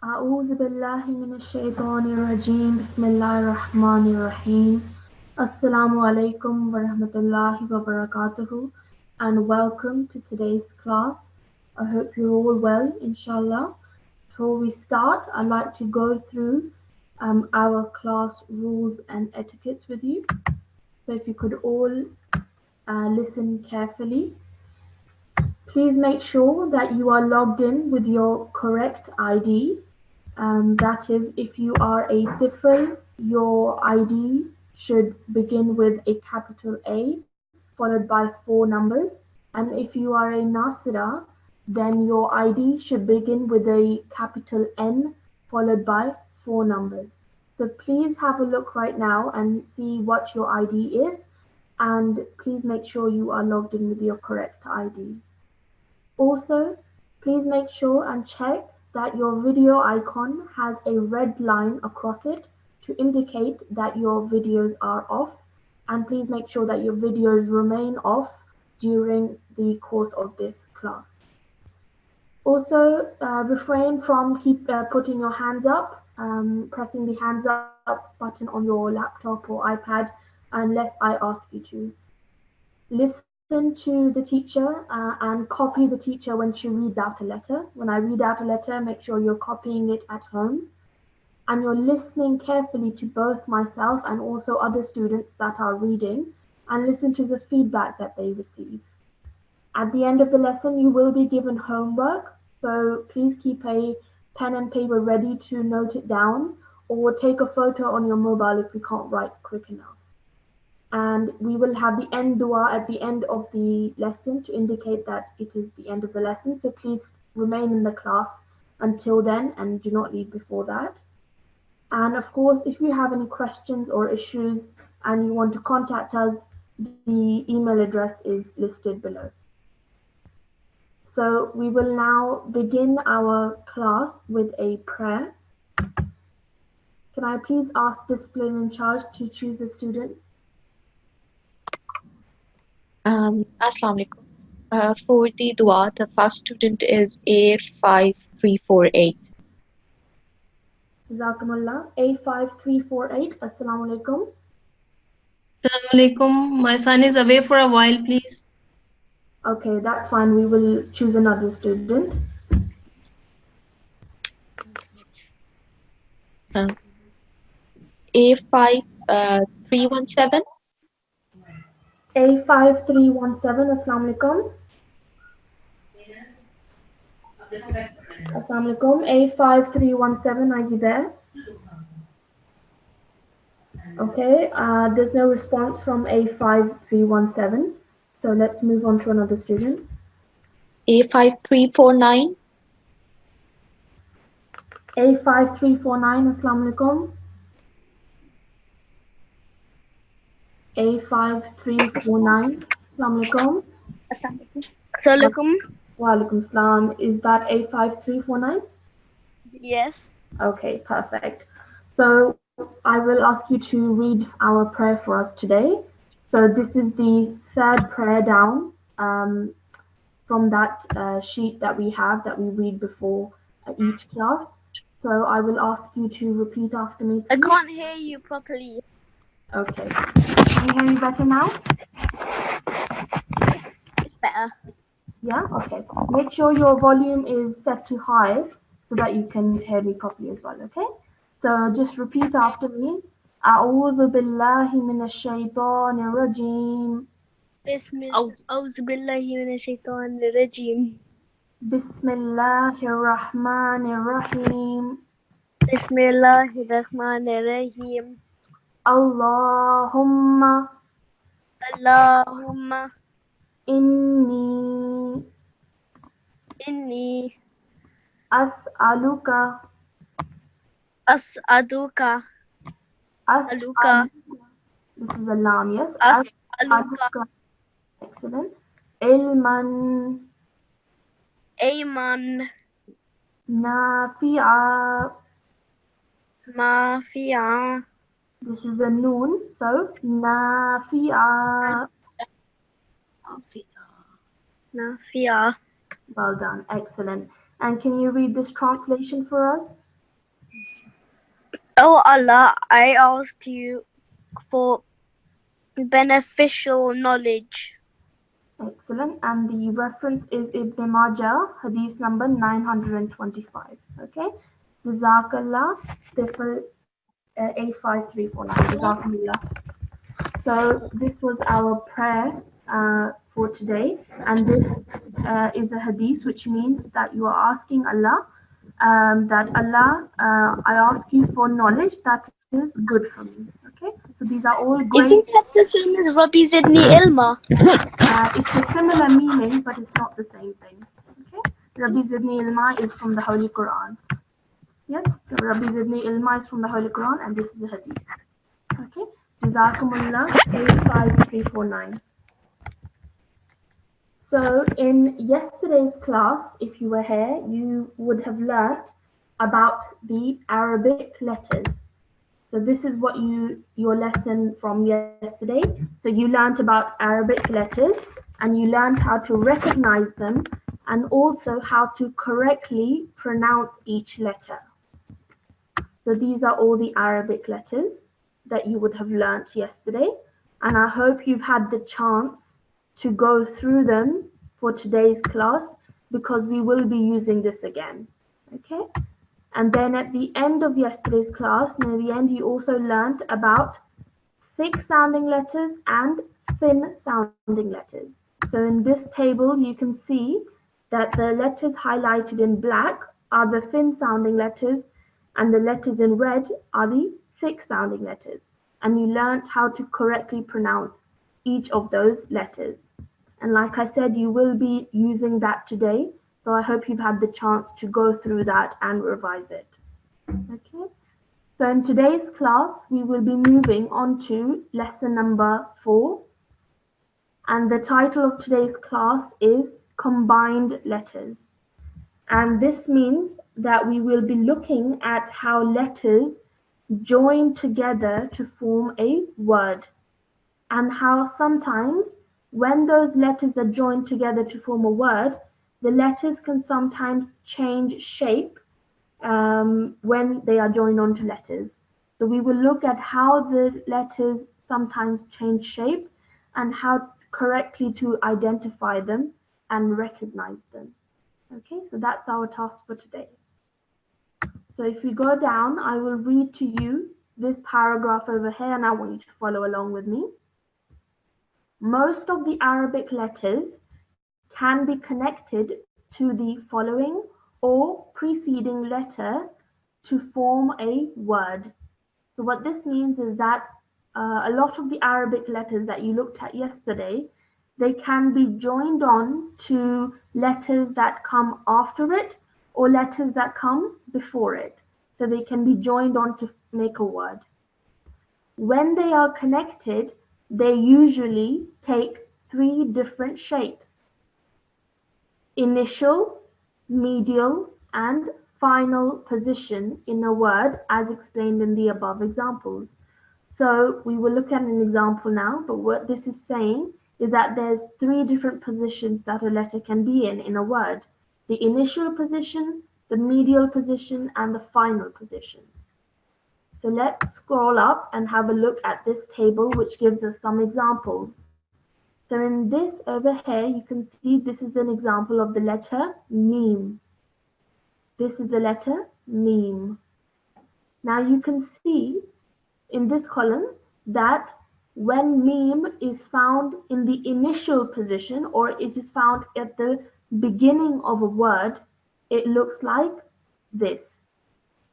أعوذ بالله من الشيطان الرجيم بسم الله الرحمن الرحيم Assalamu alaikum wa rahmatullahi wa barakatuhu and welcome to today's class. I hope you're all well, inshallah. Before we start, I'd like to go through our class rules and etiquettes with you. So if you could all listen carefully. Please make sure that you are logged in with your correct ID. That is, if you are a Tifl, your ID should begin with a capital A followed by 4 numbers. And if you are a Nasira, then your ID should begin with a capital N followed by 4 numbers. So please have a look right now and see what your ID is. And please make sure you are logged in with your correct ID. Also, please make sure and check that your video icon has a red line across it to indicate that your videos are off, and please make sure that your videos remain off during the course of this class. Also, refrain from putting your hands up, pressing the hands up button on your laptop or iPad unless I ask you to. Listen to the teacher and copy the teacher when she reads out a letter. When I read out a letter, make sure you're copying it at home. And you're listening carefully to both myself and also other students that are reading, and listen to the feedback that they receive. At the end of the lesson, you will be given homework, so please keep a pen and paper ready to note it down, or take a photo on your mobile if you can't write quick enough. And we will have the end dua at the end of the lesson to indicate that it is the end of the lesson. So please remain in the class until then and do not leave before that. And of course, if you have any questions or issues and you want to contact us, the email address is listed below. So we will now begin our class with a prayer. Can I please ask discipline in charge to choose a student? Assalamu alaikum. For the dua, the first student is A5348. Jazakumullah. A5348. Assalamu alaikum. Assalamu alaikum. My son is away for a while, please. Okay, that's fine. We will choose another student. A5317. A5317. Assalamu alaikum. Assalamu alaikum. A5317. Are you there? Okay, there's no response from A5317. So let's move on to another student. A5349. A5349. Assalamu alaikum. A5349. Assalamu alaikum. Assalamu alaikum. Wa alaikum salam. Is that A5349? Yes. Okay, perfect. So I will ask you to read our prayer for us today. So this is the third prayer down from that sheet that we have that we read before each class. So I will ask you to repeat after me, please. I can't hear you properly. Okay. Can you hear me better now? It's better. Yeah? Okay. Make sure your volume is set to high so that you can hear me properly as well, okay? So just repeat after me. أعوذ بالله من الشيطان الرجيم. أعوذ بالله من الشيطان الرجيم. بسم الله الرحمن الرحيم. بسم الله الرحمن الرحيم. اللهم إني أسألك أسألك This is a lam, yes? أسألك Excellent. علما نافعا. This is a noon, so نافعا. نافعا. Well done, excellent. And can you read this translation for us? Oh Allah, I ask you for beneficial knowledge. Excellent. And the reference is Ibn Majah, hadith number 925. Okay. Jazakallah, differ 85349. Jazakallah. So this was our prayer for today, and this is a hadith, which means that you are asking Allah, that Allah, I ask you for knowledge that is good for me. Okay, so these are all great. Isn't that the same as Rabbi Zidni Ilma? It's a similar meaning, but it's not the same thing. Okay, Rabbi Zidni Ilma is from the Holy Quran. Yes, so Rabbi Zidni Ilma is from the Holy Quran, and this is the hadith. Okay, Jazakumullah 85349. So in yesterday's class, if you were here, you would have learnt about the Arabic letters. So this is what your lesson from yesterday. So you learnt about Arabic letters, and you learned how to recognize them, and also how to correctly pronounce each letter. So these are all the Arabic letters that you would have learnt yesterday, and I hope you've had the chance to go through them for today's class, because we will be using this again. Okay? And then at the end of yesterday's class, near the end, you also learnt about thick sounding letters and thin sounding letters. So in this table, you can see that the letters highlighted in black are the thin sounding letters, and the letters in red are the thick sounding letters. And you learnt how to correctly pronounce each of those letters. And like I said, you will be using that today. So I hope you've had the chance to go through that and revise it. Okay. So in today's class, we will be moving on to lesson number 4. And the title of today's class is Combined Letters. And this means that we will be looking at how letters join together to form a word, and how sometimes when those letters are joined together to form a word, the letters can sometimes change shape when they are joined onto letters. So we will look at how the letters sometimes change shape, and how correctly to identify them and recognize them. Okay, so that's our task for today. So if we go down, I will read to you this paragraph over here, and I want you to follow along with me. Most of the Arabic letters can be connected to the following or preceding letter to form a word. So what this means is that a lot of the Arabic letters that you looked at yesterday, they can be joined on to letters that come after it or letters that come before it. So they can be joined on to make a word. When they are connected, they usually take 3 different shapes: initial, medial, and final position in a word, as explained in the above examples. So we will look at an example now, but what this is saying is that there's 3 different positions that a letter can be in a word: the initial position, the medial position, and the final position. So let's scroll up and have a look at this table, which gives us some examples. So in this over here, you can see this is an example of the letter meme. This is the letter meme. Now you can see in this column that when meme is found in the initial position, or it is found at the beginning of a word, it looks like this.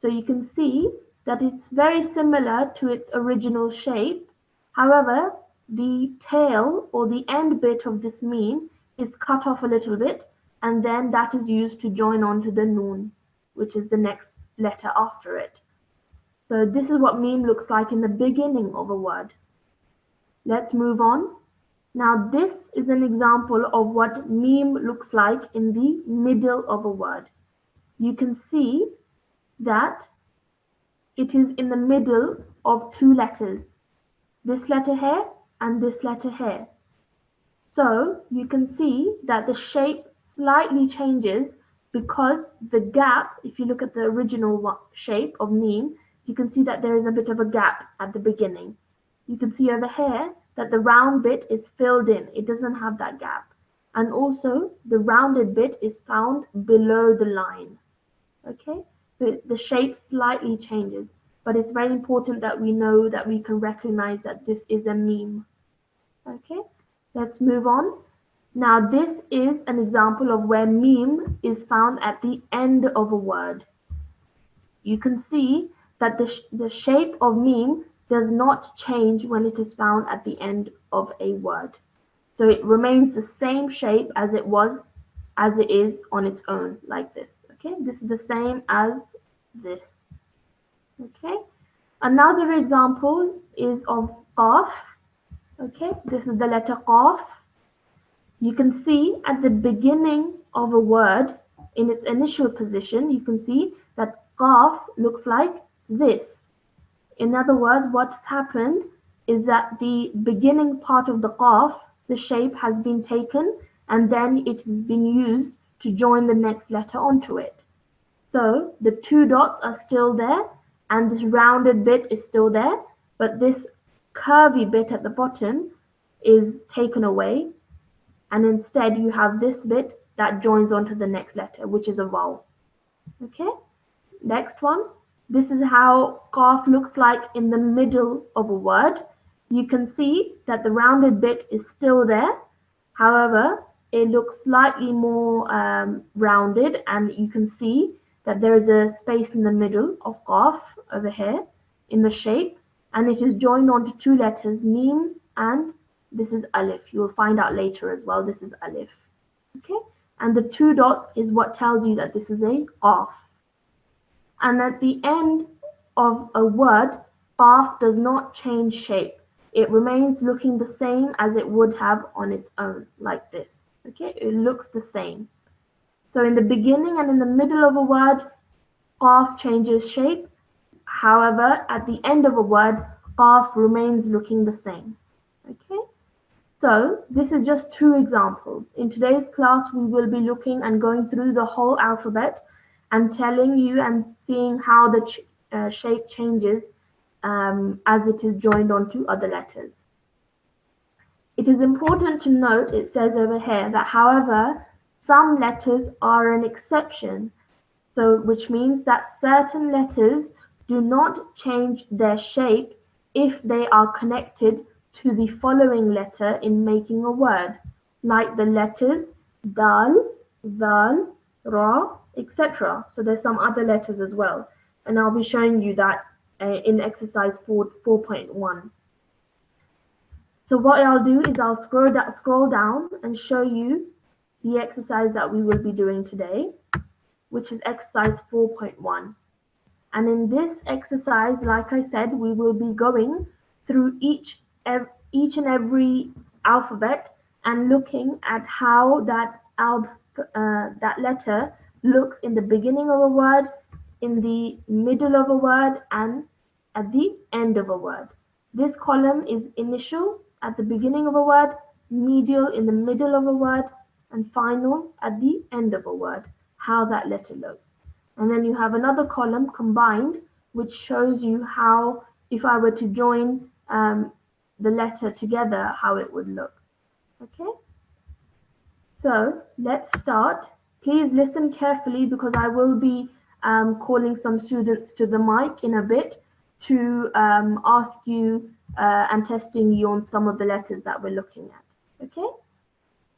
So you can see that it's very similar to its original shape. However, the tail or the end bit of this meme is cut off a little bit, and then that is used to join onto the noon, which is the next letter after it. So this is what meme looks like in the beginning of a word. Let's move on. Now this is an example of what meme looks like in the middle of a word. You can see that it is in the middle of 2 letters, this letter here and this letter here. So you can see that the shape slightly changes because the gap, if you look at the original shape of meme, you can see that there is a bit of a gap at the beginning. You can see over here that the round bit is filled in. It doesn't have that gap. And also the rounded bit is found below the line. Okay, so the shape slightly changes, but it's very important that we know that we can recognize that this is a meme. Okay, let's move on. Now this is an example of where meme is found at the end of a word. You can see that the shape of meme does not change when it is found at the end of a word. So it remains the same shape as it is on its own, like this. Okay, this is the same as this. Okay, another example is of qaf. Okay, this is the letter qaf. You can see at the beginning of a word, in its initial position, you can see that qaf looks like this. In other words, what's happened is that the beginning part of the qaf, the shape has been taken and then it has been used to join the next letter onto it. So the two dots are still there and this rounded bit is still there, but this curvy bit at the bottom is taken away, and instead you have this bit that joins onto the next letter, which is a vowel. Okay, next one. This is how qaf looks like in the middle of a word. You can see that the rounded bit is still there. However, it looks slightly more rounded, and you can see that there is a space in the middle of qaf over here in the shape, and it is joined onto two letters, mim, and this is alif. You will find out later as well, this is alif. Okay, and the two dots is what tells you that this is a qaf. And at the end of a word, qaf does not change shape. It remains looking the same as it would have on its own, like this. Okay, it looks the same. So in the beginning and in the middle of a word, qaf changes shape. However, at the end of a word, qaf remains looking the same. Okay, so this is just two examples. In today's class, we will be looking and going through the whole alphabet and telling you and seeing how the shape changes as it is joined onto other letters. It is important to note, it says over here, that however, some letters are an exception, so which means that certain letters do not change their shape if they are connected to the following letter in making a word, like the letters dal, zal, ra, etc. So there's some other letters as well, and I'll be showing you that in exercise 4.1. So what I'll do is I'll scroll down and show you the exercise that we will be doing today, which is exercise 4.1. And in this exercise, like I said, we will be going through each and every alphabet and looking at how that letter looks in the beginning of a word, in the middle of a word, and at the end of a word. This column is initial at the beginning of a word, medial in the middle of a word, and final at the end of a word, how that letter looks. And then you have another column combined, which shows you how, if I were to join the letter together, how it would look. Okay? So let's start. Please listen carefully because I will be calling some students to the mic in a bit to ask you and testing you on some of the letters that we're looking at. Okay?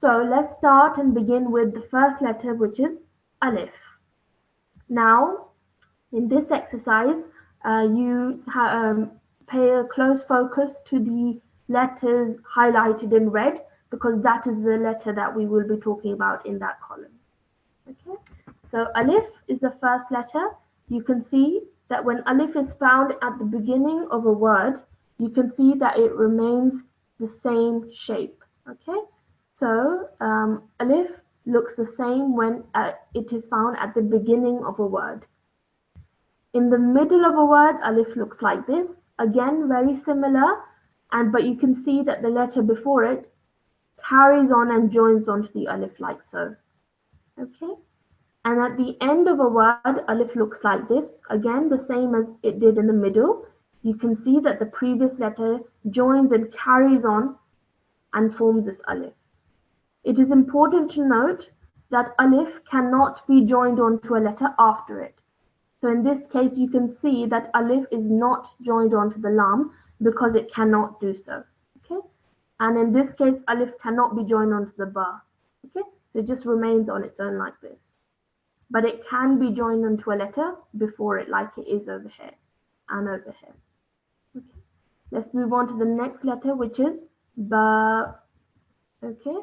So let's start and begin with the first letter, which is alif. Now, in this exercise, you pay a close focus to the letters highlighted in red because that is the letter that we will be talking about in that column. Okay, so alif is the first letter. You can see that when alif is found at the beginning of a word, you can see that it remains the same shape. Okay, so alif looks the same when it is found at the beginning of a word. In the middle of a word, alif looks like this. Again, very similar, but you can see that the letter before it carries on and joins onto the alif like so. Okay, And at the end of a word, alif looks like this. Again, the same as it did in the middle. You can see that the previous letter joins and carries on and forms this alif. It is important to note that alif cannot be joined onto a letter after it. So in this case, you can see that alif is not joined onto the lam because it cannot do so. Okay, and in this case, alif cannot be joined onto the ba. Okay, so it just remains on its own like this. But it can be joined onto a letter before it, like it is over here and over here. Okay, let's move on to the next letter, which is ba. Okay,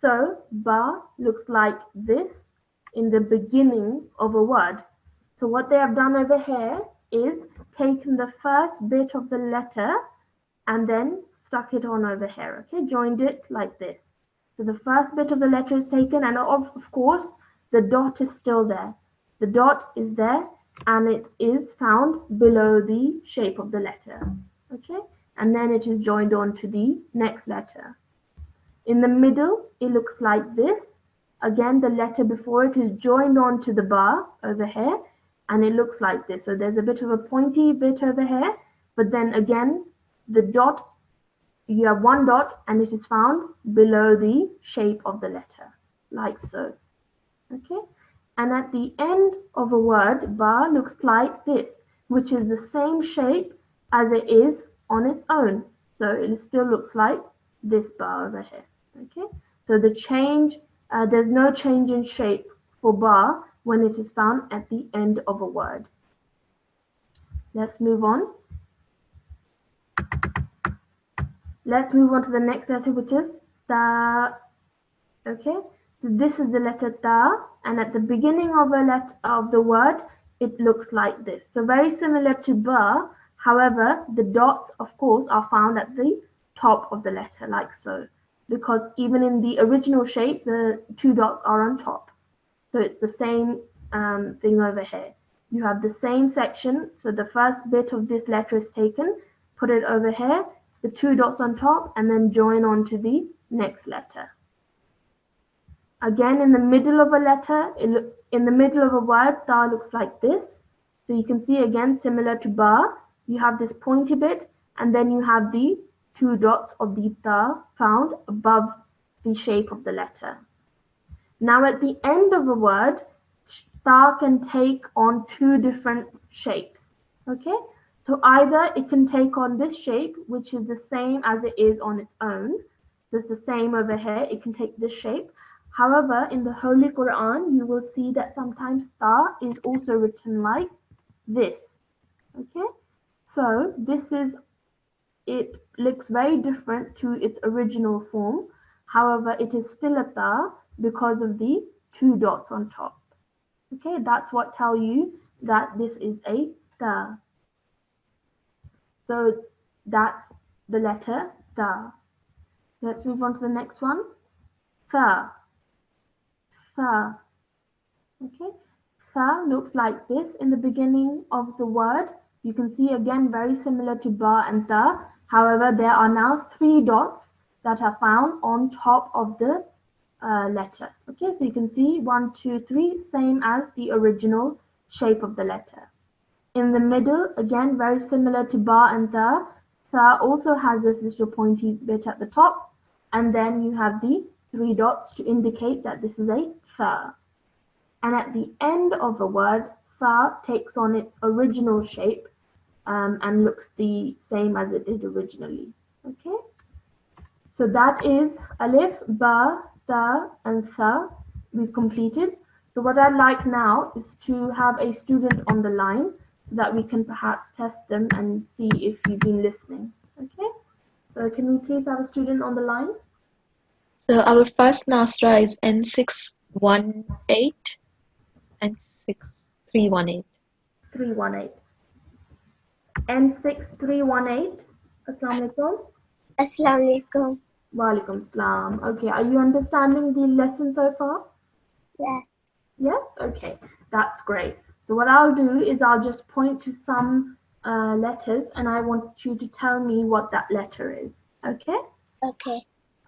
so ba looks like this in the beginning of a word. So what they have done over here is taken the first bit of the letter and then stuck it on over here. Okay, joined it like this. So the first bit of the letter is taken, and of course the dot is still there. The dot is there and it is found below the shape of the letter. Okay, and then it is joined on to the next letter. In the middle, it looks like this. Again, the letter before it is joined onto the bar over here, and it looks like this. So there's a bit of a pointy bit over here, but then again, the dot, you have one dot, and it is found below the shape of the letter, like so. Okay, and at the end of a word, bar looks like this, which is the same shape as it is on its own. So it still looks like this bar over here. Okay, so the change, there's no change in shape for bar when it is found at the end of a word. Let's move on. Let's move on to the next letter, which is ta. Okay, so this is the letter ta, and at the beginning of a letter of the word, it looks like this. So very similar to ba, however, the dots, of course, are found at the top of the letter, like so, because even in the original shape, the two dots are on top. So it's the same thing over here. You have the same section, so the first bit of this letter is taken, put it over here, the two dots on top, and then join on to the next letter. Again, in the middle of a letter, in the middle of a word, ta looks like this. So you can see again, similar to ba, you have this pointy bit, and then you have the two dots of the ta found above the shape of the letter. Now at the end of a word, ta can take on two different shapes. Okay, so either it can take on this shape, which is the same as it is on its own. So it's the same over here, it can take this shape. However, in the Holy Quran, you will see that sometimes ta is also written like this. Okay, so this is, it looks very different to its original form. However, it is still a ta because of the two dots on top. Okay, that's what tell you that this is a ta. So that's the letter ta. Let's move on to the next one. Tha. Tha. Okay, tha looks like this in the beginning of the word. You can see again very similar to ba and ta. However, there are now three dots that are found on top of the letter. Okay, so you can see 1, 2, 3, same as the original shape of the letter. In the middle, again very similar to ba and ta. Tha also has this little pointy bit at the top, and then you have the three dots to indicate that this is a tha. And at the end of a word, tha takes on its original shape and looks the same as it did originally. Okay, so that is alif, ba, ta, and tha we've completed. So what I'd like now is to have a student on the line so that we can perhaps test them and see if you've been listening. Okay, so can we please have a student on the line? So our first Nasra is N618 and 6318. 318. N6318. Assalamu alaikum. Assalamualaikum. Walaikum salam. Okay, are you understanding the lesson so far? Yes. Yes? Okay, that's great. So what I'll do is I'll just point to some letters and I want you to tell me what that letter is. Okay? Okay.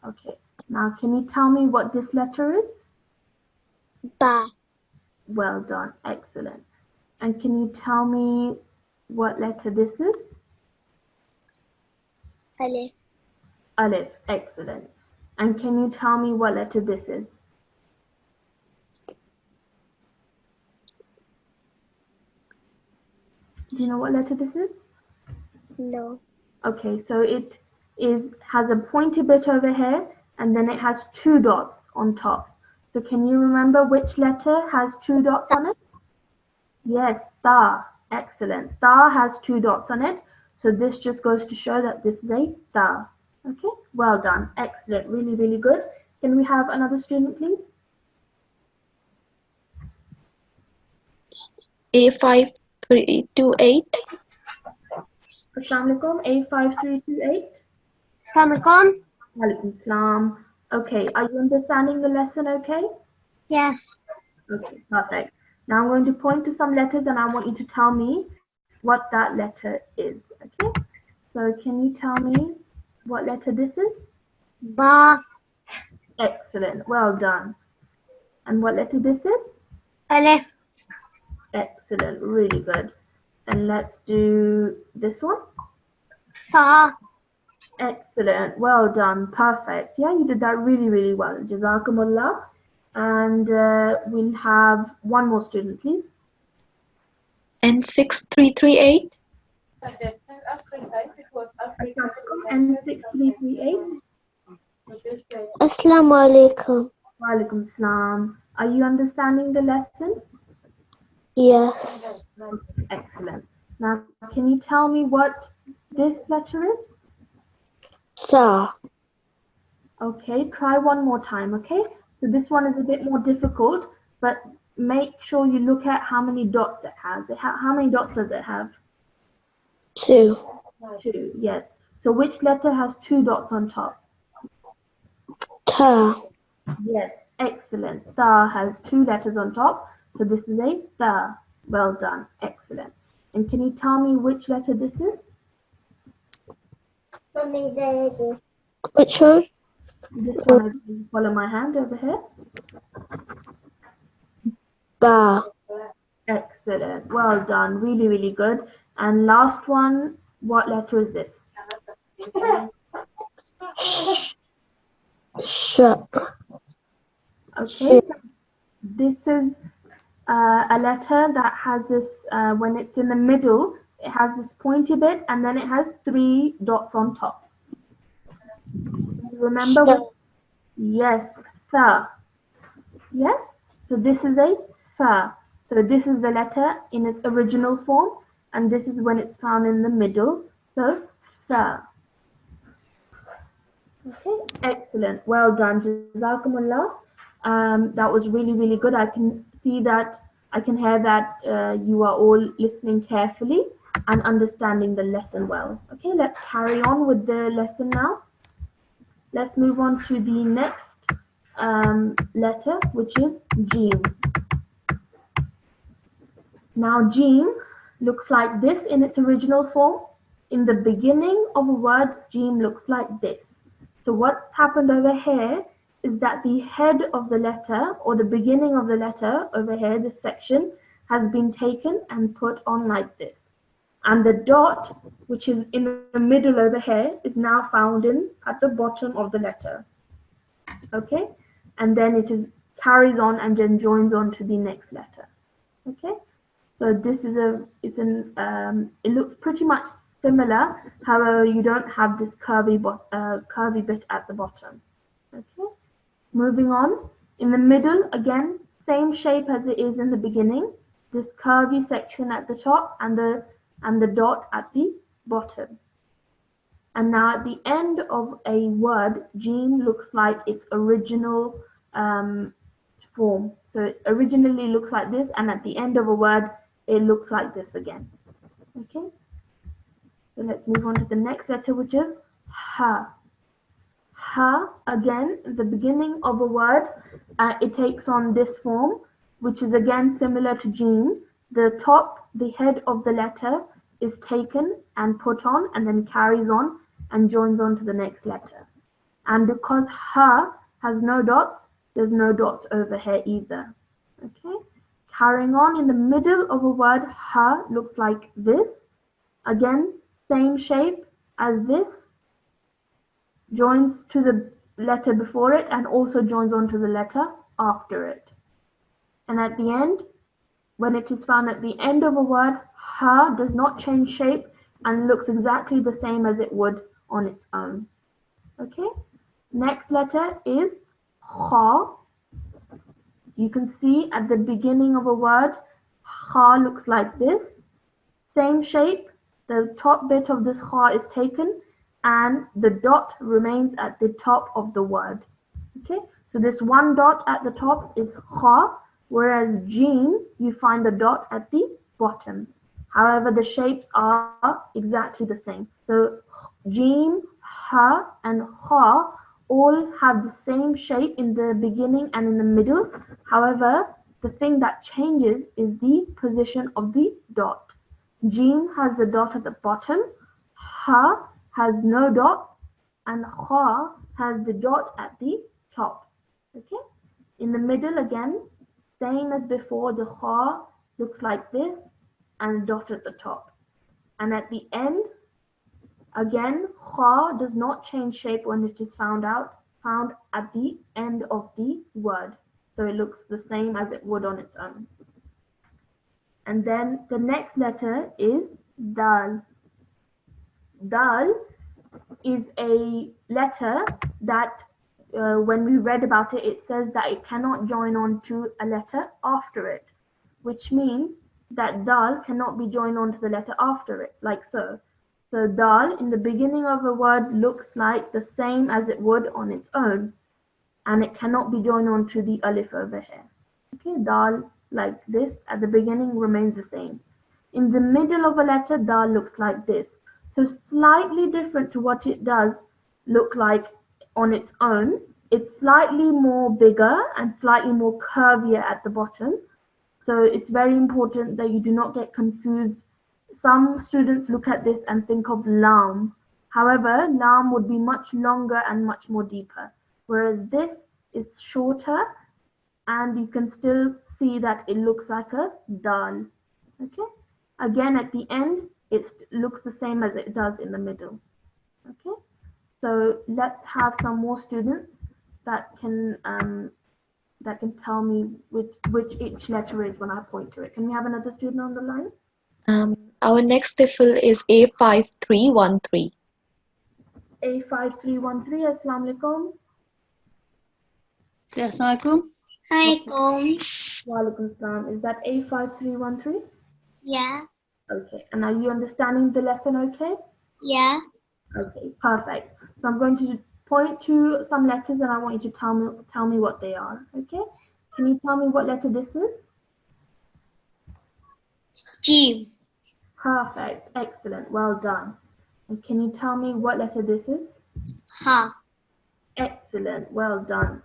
Okay. Now, can you tell me what this letter is? Ba. Well done. Excellent. And can you tell me what letter this is? Alif. Alif. Excellent. And can you tell me what letter this is? Do you know what letter this is? No. Okay, so it has a pointy bit over here, and then it has two dots on top. So can you remember which letter has two dots on it? Yes, ta. Excellent. Ta has two dots on it. So this just goes to show that this is a ta. Okay, well done. Excellent. Really, really good. Can we have another student, please? A5328. Assalamu alaikum. A5328. Assalamualaikum. Walaikum salam. Okay, are you understanding the lesson okay? Yes. Okay, perfect. Now I'm going to point to some letters and I want you to tell me what that letter is. Okay, so can you tell me what letter this is? Ba. Excellent, well done. And what letter this is? Alif. Excellent, really good. And let's do this one. Sa. Excellent, well done, perfect. Yeah, you did that really, really well. Jazakumullah. And we'll have one more student, please. N6338. N6338. Assalamu alaikum. Walaikum salam. Are you understanding the lesson? Yes. Excellent. Now, can you tell me what this letter is? Sa. Okay, try one more time, okay? So this one is a bit more difficult, but make sure you look at how many dots it has. How many dots does it have? 2. 2, yes. So which letter has 2 dots on top? Ta. Yes, excellent. Ta has 2 letters on top. So this is a ta. Well done, excellent. And can you tell me which letter this is? Which one? This one, if you follow my hand over here. Ba. Excellent. Well done. Really, really good. And last one, what letter is this? Sh. Okay, so this is a letter that has this, when it's in the middle, it has this pointy bit and then it has 3 dots on top. Remember what? Yes, tha. Yes, so this is a tha. So this is the letter in its original form, and this is when it's found in the middle. So tha. Okay, excellent. Well done. Jazakumullah. That was really, really good. I can see that, I can hear that you are all listening carefully and understanding the lesson well. Okay, let's carry on with the lesson now. Let's move on to the next letter, which is Jim. Now, Jim looks like this in its original form. In the beginning of a word, Jim looks like this. So what's happened over here is that the head of the letter, or the beginning of the letter over here, this section, has been taken and put on like this. And the dot, which is in the middle over here, is now found at the bottom of the letter. Okay, and then it carries on and then joins on to the next letter. Okay, so this is it looks pretty much similar. However, you don't have this curvy bit at the bottom. Okay, moving on. In the middle, again, same shape as it is in the beginning. This curvy section at the top and the dot at the bottom. And now at the end of a word, Jim looks like its original form. So it originally looks like this, and at the end of a word, it looks like this again. Okay? So let's move on to the next letter, which is Ha. Ha, again, the beginning of a word, it takes on this form, which is again similar to Jim. The head of the letter is taken and put on and then carries on and joins on to the next letter. And because Ha has no dots, there's no dots over here either. Okay? Carrying on, in the middle of a word, ha looks like this. Again, same shape as this, joins to the letter before it and also joins onto the letter after it. And at the end, when it is found at the end of a word, ha does not change shape and looks exactly the same as it would on its own. Okay, next letter is kha. You can see at the beginning of a word, kha looks like this. Same shape, the top bit of this kha is taken and the dot remains at the top of the word. Okay, so this one dot at the top is kha, whereas jeen, you find the dot at the bottom. However, the shapes are exactly the same. So jeen, ha, and kha all have the same shape in the beginning and in the middle. However, the thing that changes is the position of the dot. Jeen has the dot at the bottom, ha has no dots, and kha has the dot at the top. Okay, in the middle again, same as before, the kha looks like this and dot at the top. And at the end, again, kha does not change shape when it is found at the end of the word. So it looks the same as it would on its own. And then the next letter is dal. Dal is a letter that when we read about it, it says that it cannot join on to a letter after it, which means that dal cannot be joined onto the letter after it, like so. So dal in the beginning of a word looks like the same as it would on its own, and it cannot be joined onto the alif over here. Okay, dal like this at the beginning remains the same. In the middle of a letter, dal looks like this. So slightly different to what it does look like on its own. It's slightly more bigger and slightly more curvier at the bottom. So it's very important that you do not get confused. Some students look at this and think of lam. However, lam would be much longer and much more deeper, whereas this is shorter and you can still see that it looks like a dal. Okay, again at the end it looks the same as it does in the middle. Okay, so let's have some more students that can tell me which each letter is when I point to it. Can we have another student on the line? Our next Tifl is A5313. A5313, Assalamu alaikum. Assalamualaikum. Hi, Wa alaikum salam. Is that A5313? Yeah. Okay, and are you understanding the lesson okay? Yeah. Okay, perfect. So I'm going to point to some letters and I want you to tell me what they are, okay? Can you tell me what letter this is? G. Perfect, excellent, well done. And can you tell me what letter this is? Ha. Excellent, well done.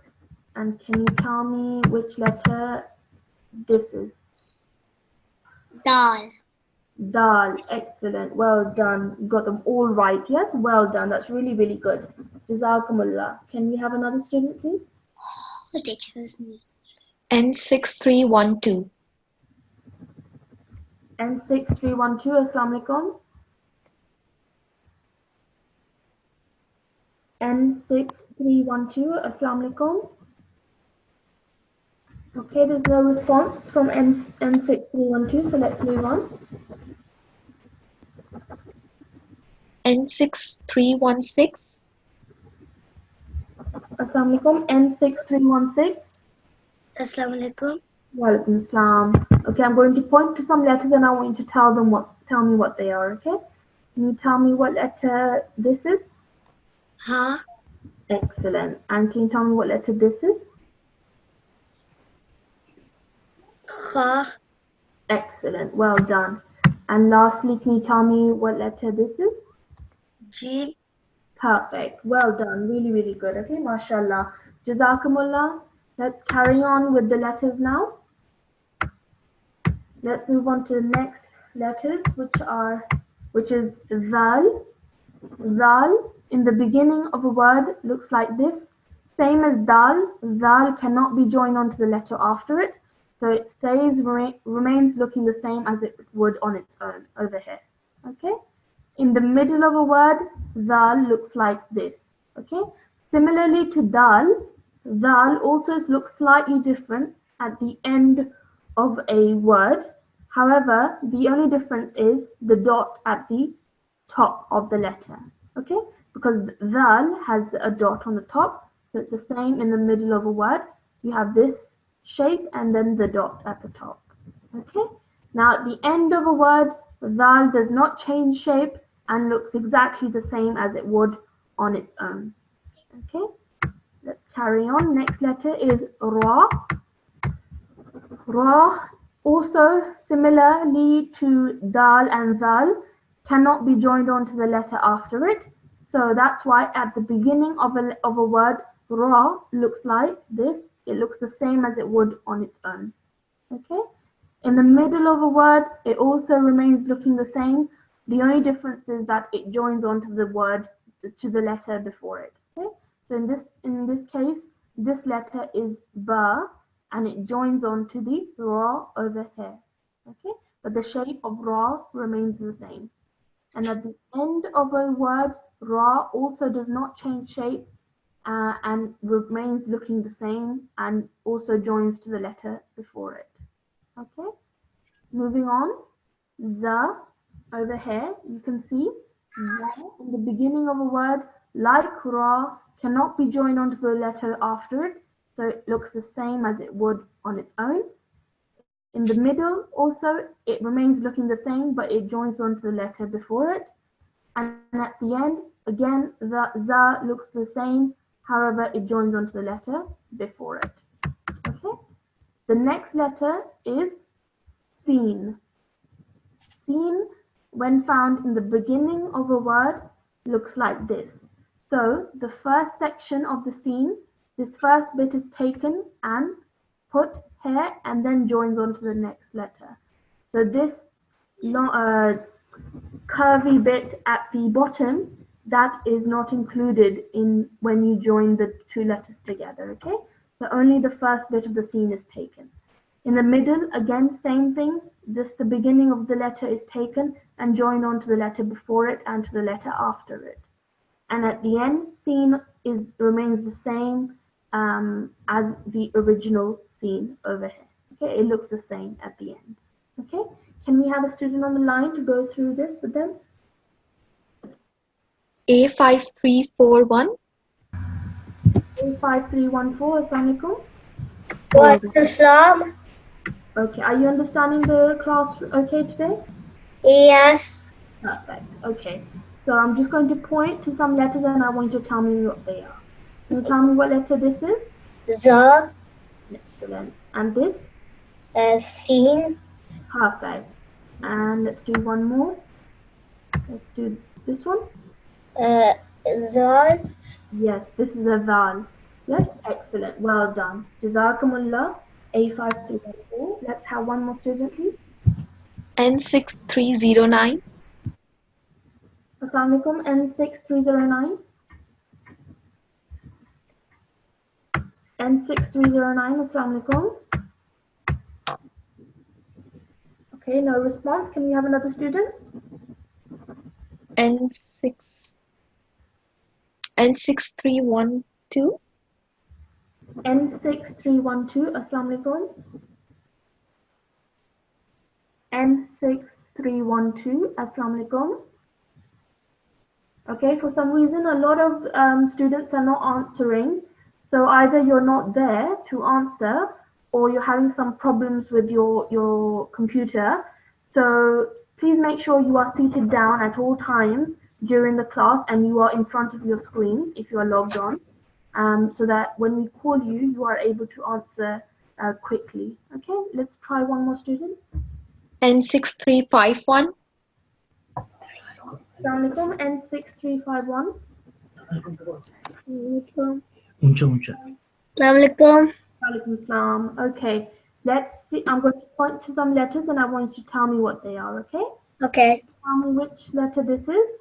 And can you tell me which letter this is? Dal. Dal, excellent, well done. You got them all right, yes? Well done, that's really, really good. Jazakumullah. Can we have another student, please? N6312. N6312, Assalamu alaikum. N6312, Assalamu alaikum. Okay, there's no response from N6312, so let's move on. N6316. Assalamu alaikum. N6316. Assalamu alaikum. Wa alaikum salam. Okay, I'm going to point to some letters and I want you to tell me what they are, okay? Can you tell me what letter this is? Ha. Excellent. And can you tell me what letter this is? Ha. Excellent. Well done. And lastly, can you tell me what letter this is? G. Perfect. Well done. Really, really good. Okay, mashallah. Jazakumullah. Let's carry on with the letters now. Let's move on to the next letters, which is Zal. Zal in the beginning of a word looks like this. Same as Dal, Zal cannot be joined onto the letter after it. So it remains looking the same as it would on its own over here. Okay? In the middle of a word, dal looks like this. Okay? Similarly to dal also looks slightly different at the end of a word. However, the only difference is the dot at the top of the letter. Okay? Because dal has a dot on the top, so it's the same in the middle of a word. You have this shape and then the dot at the top. Okay? Now at the end of a word, dal does not change shape and looks exactly the same as it would on its own. Okay? Let's carry on. Next letter is ra. Ra, also similarly to dal and zal, cannot be joined onto the letter after it. So that's why at the beginning of a word, ra looks like this. It looks the same as it would on its own. Okay? In the middle of a word, it also remains looking the same. The only difference is that it joins onto the word, to the letter before it. Okay? So in this case, this letter is ba, and it joins onto the ra over here. Okay? But the shape of ra remains the same. And at the end of a word, ra also does not change shape and remains looking the same and also joins to the letter before it. Okay, moving on. The over here, you can see the in the beginning of a word, like ra, cannot be joined onto the letter after it, so it looks the same as it would on its own. In the middle, also, it remains looking the same, but it joins onto the letter before it. And at the end, again, the za looks the same, however, it joins onto the letter before it. Okay, the next letter is seen. Seen, when found in the beginning of a word, looks like this. So the first section of the scene, this first bit is taken and put here and then joins onto the next letter. So this curvy bit at the bottom, that is not included in when you join the two letters together, okay? So only the first bit of the scene is taken. In the middle, again, same thing, just the beginning of the letter is taken and joined onto the letter before it and to the letter after it. And at the end, scene remains the same as the original scene over here. Okay, it looks the same at the end. Okay, can we have a student on the line to go through this with them? A5341. A5314, Assalamu alaikum. Waalaikumsalam. Okay, are you understanding the class okay today? Yes. Perfect. Okay. So I'm just going to point to some letters and I want you to tell me what they are. Can you tell me what letter this is? Za. Excellent. And this? Seen. Perfect. And let's do one more. Let's do this one. Zal. Yes, this is a val. Yes, excellent. Well done. Jazakumullah. A5314. Let's have one more student, please. N6309. Assalamu alaikum. N6309. N6309. Assalamu alaikum. Okay, no response. Can we have another student? N6312. N6312. Assalamu alaikum. N6312. Assalamu alaikum. Okay, for some reason, a lot of students are not answering. So either you're not there to answer or you're having some problems with your computer. So please make sure you are seated down at all times during the class and you are in front of your screens if you are logged on, so that when we call you, you are able to answer quickly. Okay, let's try one more student. N6351. Assalamu alaikum. N6351. Assalamualaikum. Walaikum salam. Okay, let's see. I'm going to point to some letters and I want you to tell me what they are, okay? Okay. Tell me which letter this is.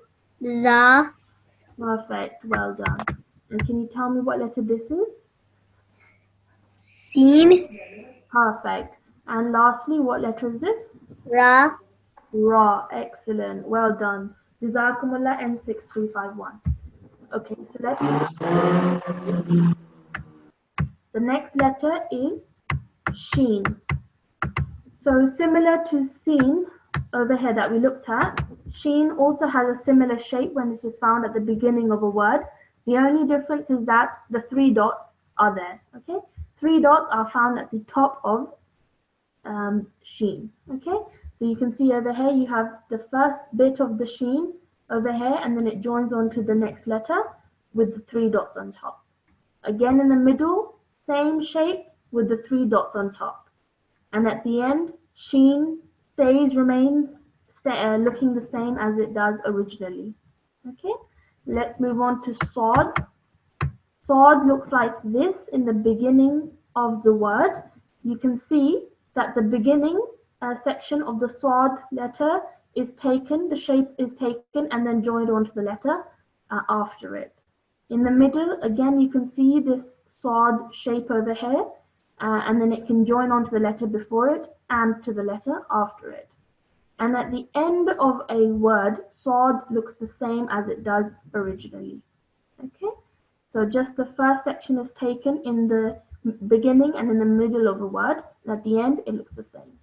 Za. Perfect, well done. And can you tell me what letter this is? Seen. Perfect. And lastly, what letter is this? Ra. Ra. Excellent. Well done. Jazakumullah N6351. Okay, so let's. The next letter is Sheen. So similar to Seen over here that we looked at, Sheen also has a similar shape when it is found at the beginning of a word. The only difference is that the three dots are there. Okay, three dots are found at the top of Sheen. Okay, so you can see over here you have the first bit of the Sheen over here, and then it joins on to the next letter with the three dots on top. Again in the middle, same shape with the three dots on top. And at the end, Sheen remains looking the same as it does originally. Okay, let's move on to Sod. Sod looks like this in the beginning of the word. You can see that the beginning section of the Sod letter is taken, the shape is taken and then joined onto the letter after it. In the middle, again, you can see this Sod shape over here, and then it can join onto the letter before it and to the letter after it. And at the end of a word, Sod looks the same as it does originally. Okay, so just the first section is taken in the beginning and in the middle of a word, and at the end it looks the same.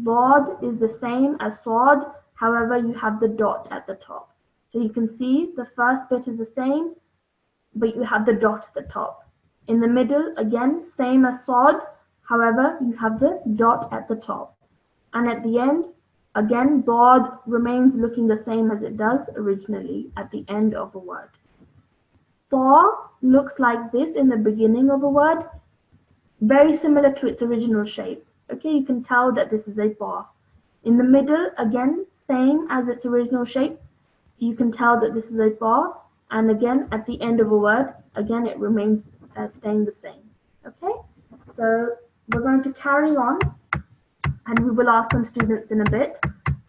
Dod is the same as Sod, however you have the dot at the top. So you can see the first bit is the same, but you have the dot at the top. In the middle, again, same as Sod, however, you have the dot at the top. And at the end, again, Dod remains looking the same as it does originally at the end of a word. Tha looks like this in the beginning of a word, very similar to its original shape. Okay, you can tell that this is a tha. In the middle, again, same as its original shape, you can tell that this is a tha. And again, at the end of a word, again, it remains staying the same. Okay, so we're going to carry on, and we will ask some students in a bit.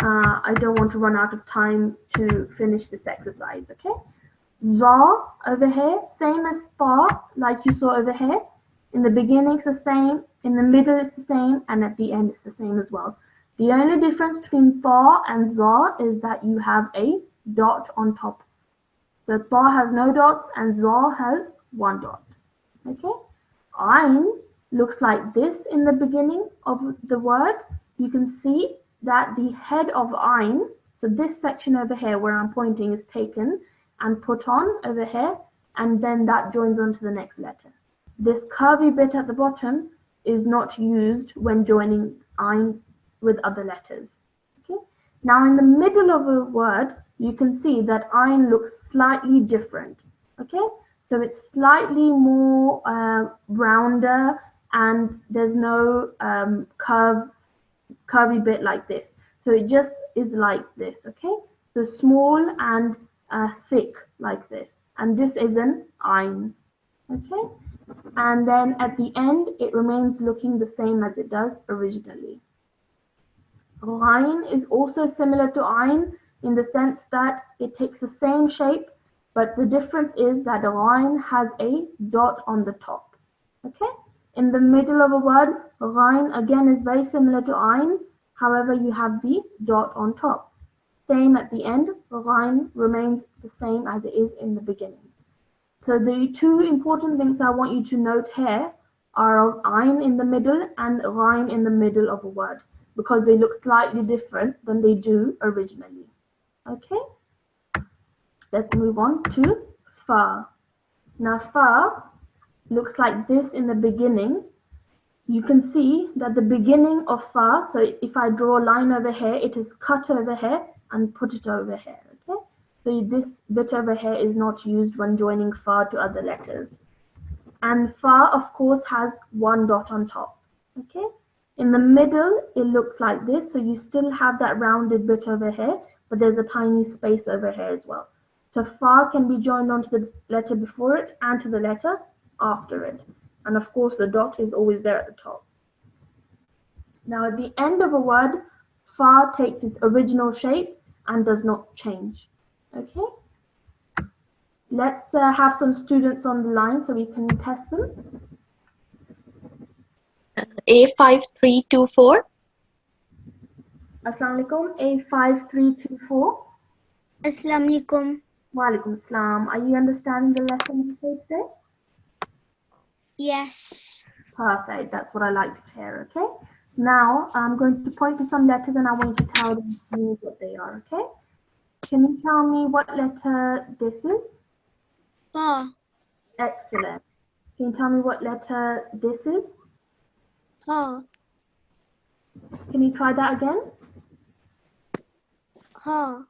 I don't want to run out of time to finish this exercise. Okay, Za over here, same as Fa, like you saw over here. In the beginning, it's the same. In the middle, it's the same, and at the end, it's the same as well. The only difference between Fa and Za is that you have a dot on top. So Fa has no dots and Za has one dot. Okay, Ain looks like this in the beginning of the word. You can see that the head of Ain, so this section over here where I'm pointing, is taken and put on over here, and then that joins onto the next letter. This curvy bit at the bottom is not used when joining Ain with other letters. Okay, now in the middle of a word, you can see that Ain looks slightly different. Okay, so it's slightly more rounder, and there's no curvy bit like this. So it just is like this. Okay, so small and thick like this, and this is an Ain. Okay, and then at the end it remains looking the same as it does originally. Ghain is also similar to Ain in the sense that it takes the same shape, but the difference is that Ghain has a dot on the top. Okay, in the middle of a word, Ghain again is very similar to Ain, however you have the dot on top. Same at the end, Ghain remains the same as it is in the beginning. So the two important things I want you to note here are Ain in the middle and Ghain in the middle of a word, because they look slightly different than they do originally. Okay, let's move on to Fa. Now Fa looks like this in the beginning. You can see that the beginning of Fa, so if I draw a line over here, it is cut over here and put it over here. Okay, so this bit over here is not used when joining Fa to other letters. And Fa, of course, has one dot on top. Okay, in the middle, it looks like this. So you still have that rounded bit over here, but there's a tiny space over here as well. So Fa can be joined onto the letter before it and to the letter after it. And of course, the dot is always there at the top. Now, at the end of a word, Fa takes its original shape and does not change. Okay? Let's have some students on the line so we can test them. A5324. Assalamu alaikum. A5324. Assalamualaikum. Walaikum assalam. Are you understanding the lesson for today? Yes. Perfect. That's what I like to hear. Okay. Now I'm going to point to some letters and I want you to tell me what they are. Okay. Can you tell me what letter this is? Ha. Excellent. Can you tell me what letter this is? Ha. Can you try that again? Ha.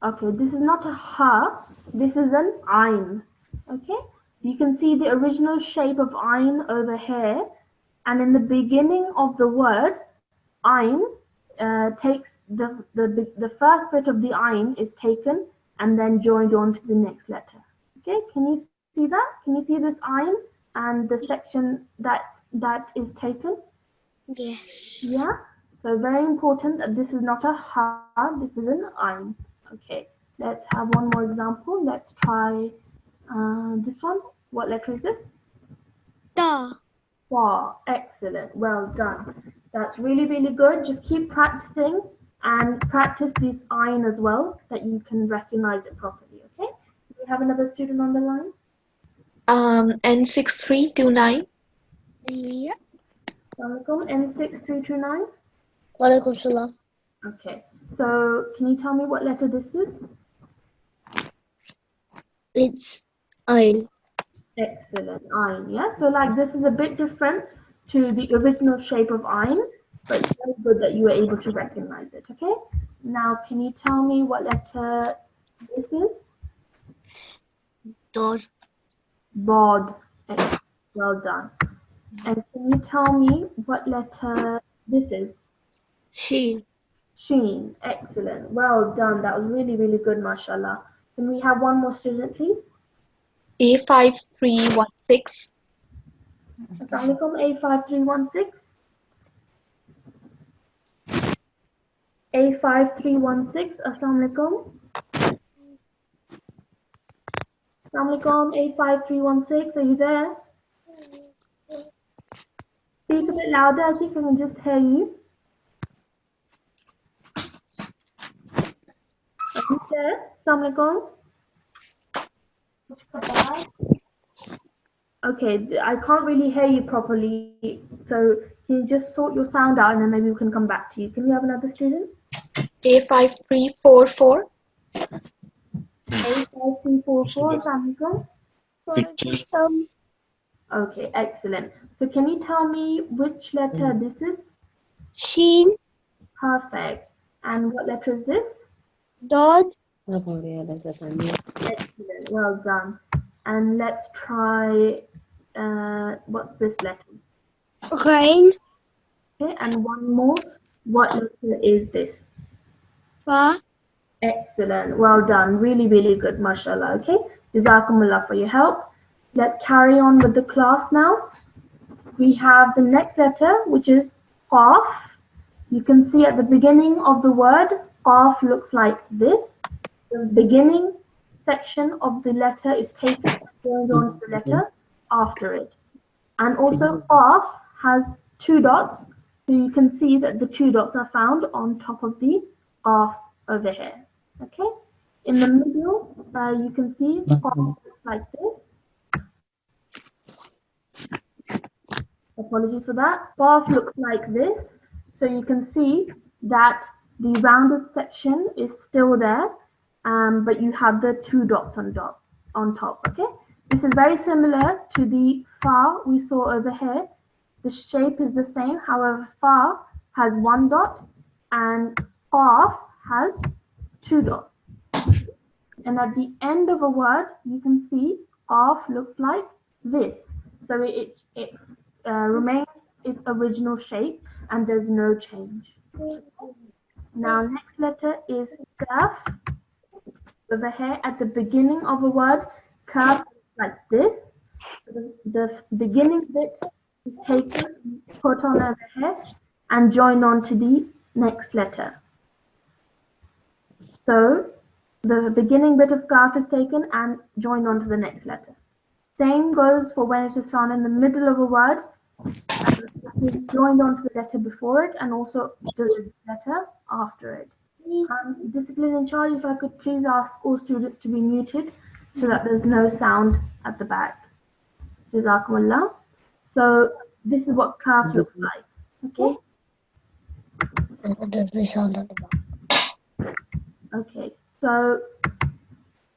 Okay, this is not a ha, this is an ayn. Okay, you can see the original shape of ayn over here, and in the beginning of the word, ayn takes the first bit of the ayn is taken and then joined on to the next letter. Okay, can you see that? Can you see this ayn and the section that is taken? Yes. Yeah, so very important that this is not a ha, this is an ayn. Okay, let's have one more example. Let's try this one. What letter is this? Ta. Fa. Excellent. Well done. That's really, really good. Just keep practicing and practice this ayn as well that you can recognize it properly. Okay. Do we have another student on the line? N6329. Yeah. Assalamualaikum. N6329. Walaikum salam. Okay. So can you tell me what letter this is? It's aisle. Excellent. Ayn. Yeah. So like this is a bit different to the original shape of ayn, but it's very good that you were able to recognize it. Okay. Now, can you tell me what letter this is? Door. Bod. Excellent. Well done. And can you tell me what letter this is? She. Sheen. Excellent. Well done. That was really, really good, mashallah. Can we have one more student, please? A5316. Assalamualaikum. A5316. A5316. Assalamualaikum. Assalamualaikum. A5316. Are you there? Speak a bit louder. I think I can just hear you. Are you there? Assalamualaikum. Okay, I can't really hear you properly. So can you just sort your sound out and then maybe we can come back to you. Can we have another student? A5344. A5344. Assalamualaikum. Okay, excellent. So can you tell me which letter this is? Sheen. Perfect. And what letter is this? Dod. Excellent. Well done. And let's try, what's this letter? Rain. Okay, and one more. What letter is this? Fa. Excellent. Well done. Really, really good. Mashallah. Okay. Jazakumullah for your help. Let's carry on with the class now. We have the next letter, which is qaf. You can see at the beginning of the word, qaf looks like this. The beginning section of the letter is taken and joined on to the letter after it. And also qaf has two dots. So you can see that the two dots are found on top of the qaf over here. Okay. In the middle, you can see qaf looks like this. Apologies for that. Qaf looks like this. So you can see that the rounded section is still there, but you have the two dots on top. Okay. This is very similar to the fa we saw over here. The shape is the same. However, fa has one dot and qaf has two dots. And at the end of a word, you can see qaf looks like this. So it remains its original shape and there's no change. Now, next letter is kaf. Over here at the beginning of a word, kaf like this. The beginning bit is taken, put on over here, and joined on to the next letter. So the beginning bit of kaf is taken and joined on to the next letter. Same goes for when it is found in the middle of a word. It is joined onto the letter before it and also the letter after it. Discipline in charge, if I could please ask all students to be muted so that there's no sound at the back. Jazakumullah. So this is what kaf looks like. Okay. What does this sound at the back? Okay. So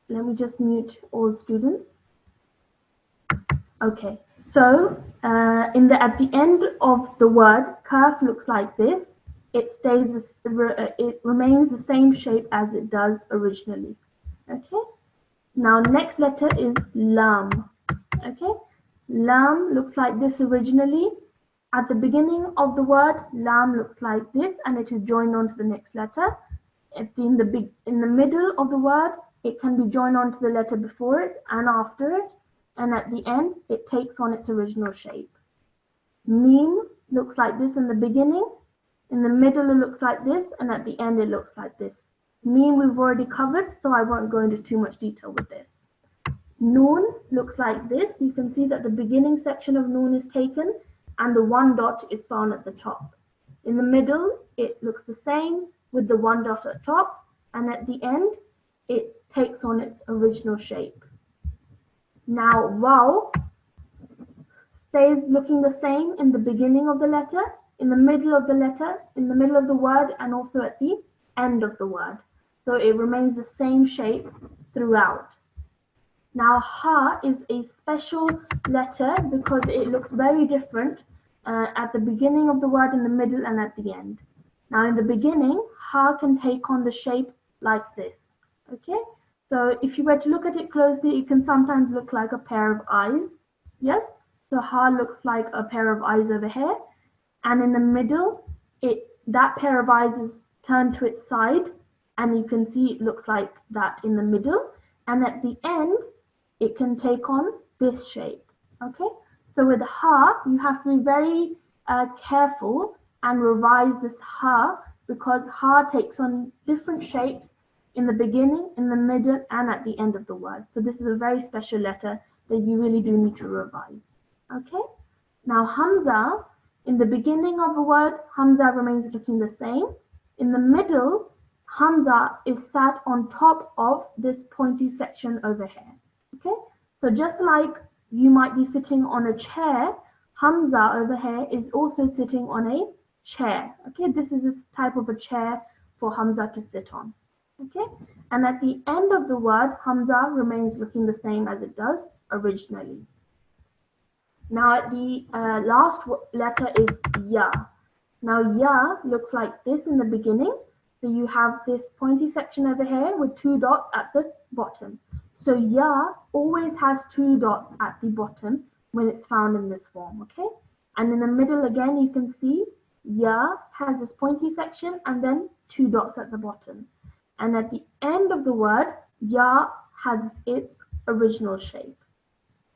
let me just mute all students. Okay. So at the end of the word, kaf looks like this. It remains the same shape as it does originally. Okay. Now next letter is lam. Okay. Lam looks like this originally. At the beginning of the word, lam looks like this, and it is joined onto the next letter. In the middle of the word, it can be joined onto the letter before it and after it, and at the end, it takes on its original shape. Mim looks like this in the beginning. In the middle, it looks like this, and at the end, it looks like this. Mim we've already covered, so I won't go into too much detail with this. Noon looks like this. You can see that the beginning section of noon is taken and the one dot is found at the top. In the middle, it looks the same with the one dot at the top, and at the end, it takes on its original shape. Now, waw stays looking the same in the beginning of the letter, in the middle of the letter, in the middle of the word, and also at the end of the word. So it remains the same shape throughout. Now, ha is a special letter because it looks very different at the beginning of the word, in the middle, and at the end. Now, in the beginning, ha can take on the shape like this. Okay? So if you were to look at it closely, it can sometimes look like a pair of eyes. Yes? So ha looks like a pair of eyes over here. And in the middle, that pair of eyes is turned to its side. And you can see it looks like that in the middle. And at the end, it can take on this shape. Okay? So with ha, you have to be very careful and revise this ha, because ha takes on different shapes in the beginning, in the middle, and at the end of the word. So this is a very special letter that you really do need to revise. Okay? Now hamza, in the beginning of a word, hamza remains looking the same. In the middle, hamza is sat on top of this pointy section over here. Okay? So just like you might be sitting on a chair, hamza over here is also sitting on a chair. Okay? This is this type of a chair for hamza to sit on. Okay? And at the end of the word, hamza remains looking the same as it does originally. Now the last letter is ya. Now ya looks like this in the beginning. So you have this pointy section over here with two dots at the bottom. So ya always has two dots at the bottom when it's found in this form, okay? And in the middle again, you can see ya has this pointy section and then two dots at the bottom. And at the end of the word, ya has its original shape,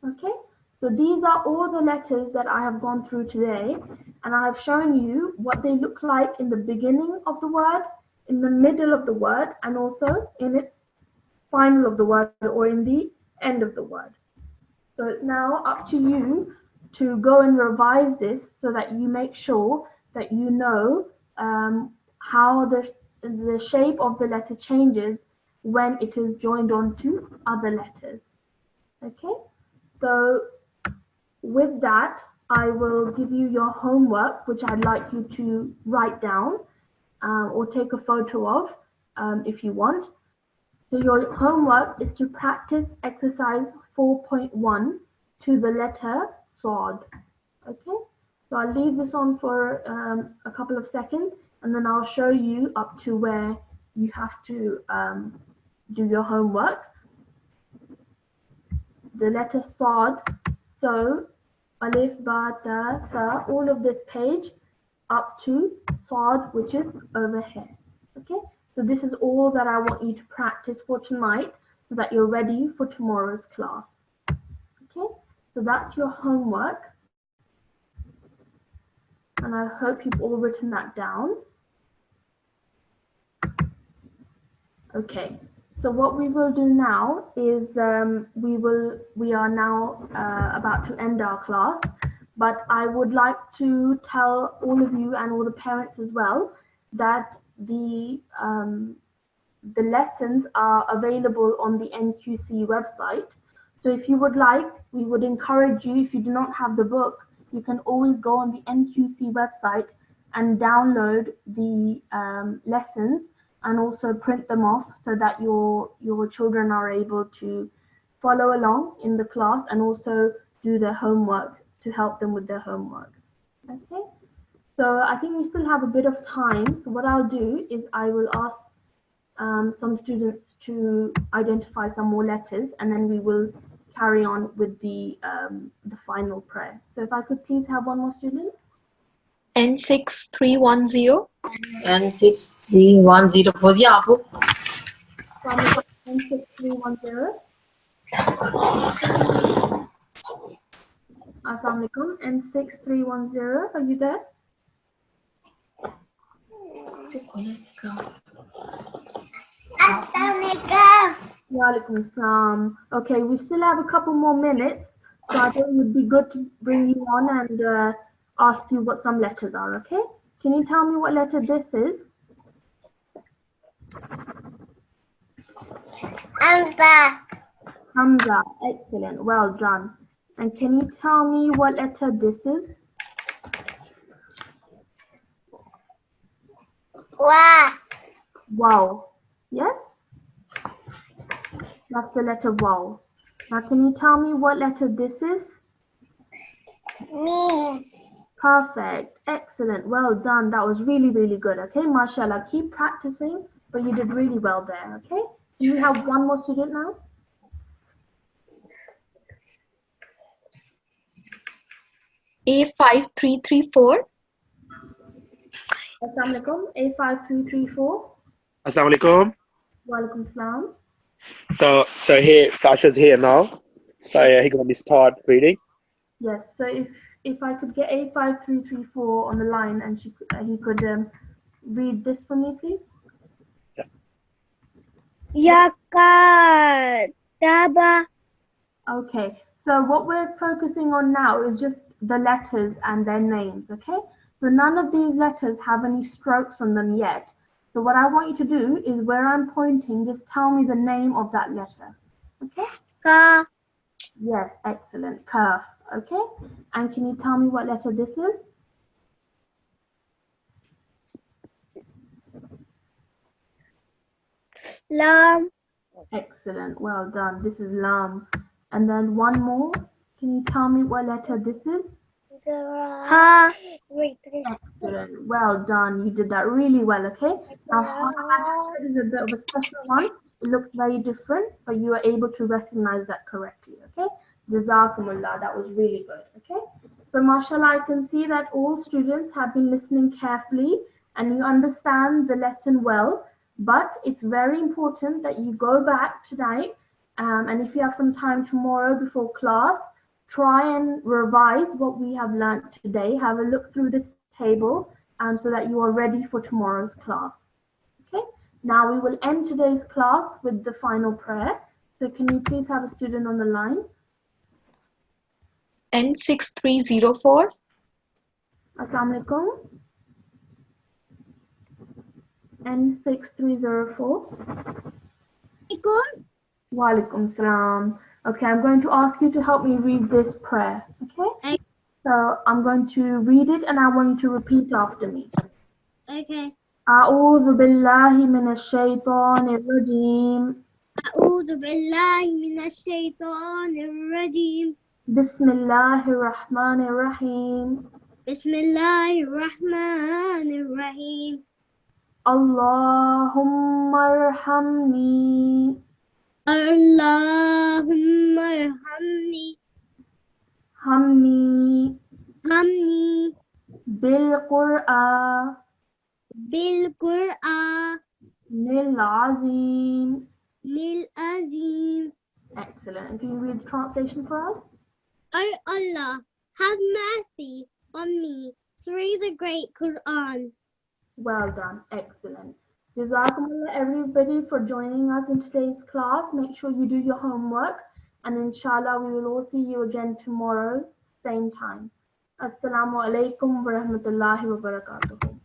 okay? So these are all the letters that I have gone through today, and I have shown you what they look like in the beginning of the word, in the middle of the word, and also in its final of the word or in the end of the word. So it's now up to you to go and revise this so that you make sure that you know how the shape of the letter changes when it is joined onto other letters. Okay, so with that, I will give you your homework, which I'd like you to write down or take a photo of if you want. So your homework is to practice exercise 4.1 to the letter Sod. Okay, so I'll leave this on for a couple of seconds, and then I'll show you up to where you have to do your homework. The letter Sod, so Alif, Ba, Ta, Tha, all of this page up to Sod, which is over here. Okay, so this is all that I want you to practice for tonight so that you're ready for tomorrow's class. Okay, so that's your homework. And I hope you've all written that down. Okay, so what we will do now is we are now about to end our class, But I would like to tell all of you and all the parents as well that the lessons are available on the Nqc website. So if you would like, we would encourage you, if you do not have the book, you can always go on the Nqc website and download the lessons and also print them off so that your children are able to follow along in the class and also do their homework to help them with their homework. Okay, so I think we still have a bit of time. So what I'll do is I will ask some students to identify some more letters, and then we will carry on with the final prayer. So if I could please have one more student. N6310. N6310 fauziya apu. N6310. Assalamualaikum. N6310. Are you there? Walaikum Assalam. Okay, we still have a couple more minutes, so I think it would be good to bring you on and ask you what some letters are, okay? Can you tell me what letter this is? Hamza. Excellent. Well done. And can you tell me what letter this is? Wow. Yes? That's the letter wow. Now can you tell me what letter this is? Perfect. Excellent. Well done. That was really, really good. Okay, mashallah. Keep practicing, but you did really well there. Okay? Do we have one more student now? A5334. Assalamualaikum. A5334. Assalamualaikum. Walaikum Salam. So here, Sasha's here now. So yeah, he got me started reading. Yes. So if I could get A5334 on the line and he could read this for me, please. Yakataba. Okay. So what we're focusing on now is just the letters and their names. Okay. So none of these letters have any strokes on them yet. So what I want you to do is where I'm pointing, just tell me the name of that letter. Okay? Ka. Yes, excellent. Kaf. Okay? And can you tell me what letter this is? Lam. Excellent. Well done. This is Lam. And then one more. Can you tell me what letter this is? Ha. Excellent. Well done. You did that really well, okay? Now, Ha is a bit of a special one. It looks very different, but you are able to recognize that correctly, okay? Jazakumullah. That was really good, okay? So, mashallah, I can see that all students have been listening carefully and you understand the lesson well, but it's very important that you go back tonight and if you have some time tomorrow before class, try and revise what we have learned today. Have a look through this table so that you are ready for tomorrow's class. Okay, now we will end today's class with the final prayer. So can you please have a student on the line? N6304. Assalamu alaikum. N6304. Wa alaikum salam. Okay, I'm going to ask you to help me read this prayer. Okay? So I'm going to read it and I want you to repeat after me. Okay. أعوذ بالله من الشيطان الرجيم. أعوذ بالله من الشيطان الرجيم. بسم الله الرحمن الرحيم. بسم الله الرحمن الرحيم. اللهم ارحمني. اللهم ارحمني. همني بالقرآن بالقرآن العظيم. العظيم. Excellent. And can you read the translation for us? O Allah, have mercy on me through the great Quran. Well done. Excellent. Jazakumullah everybody for joining us in today's class. Make sure you do your homework and inshallah we will all see you again tomorrow, same time. Assalamu alaikum wa rahmatullahi wa barakatuh.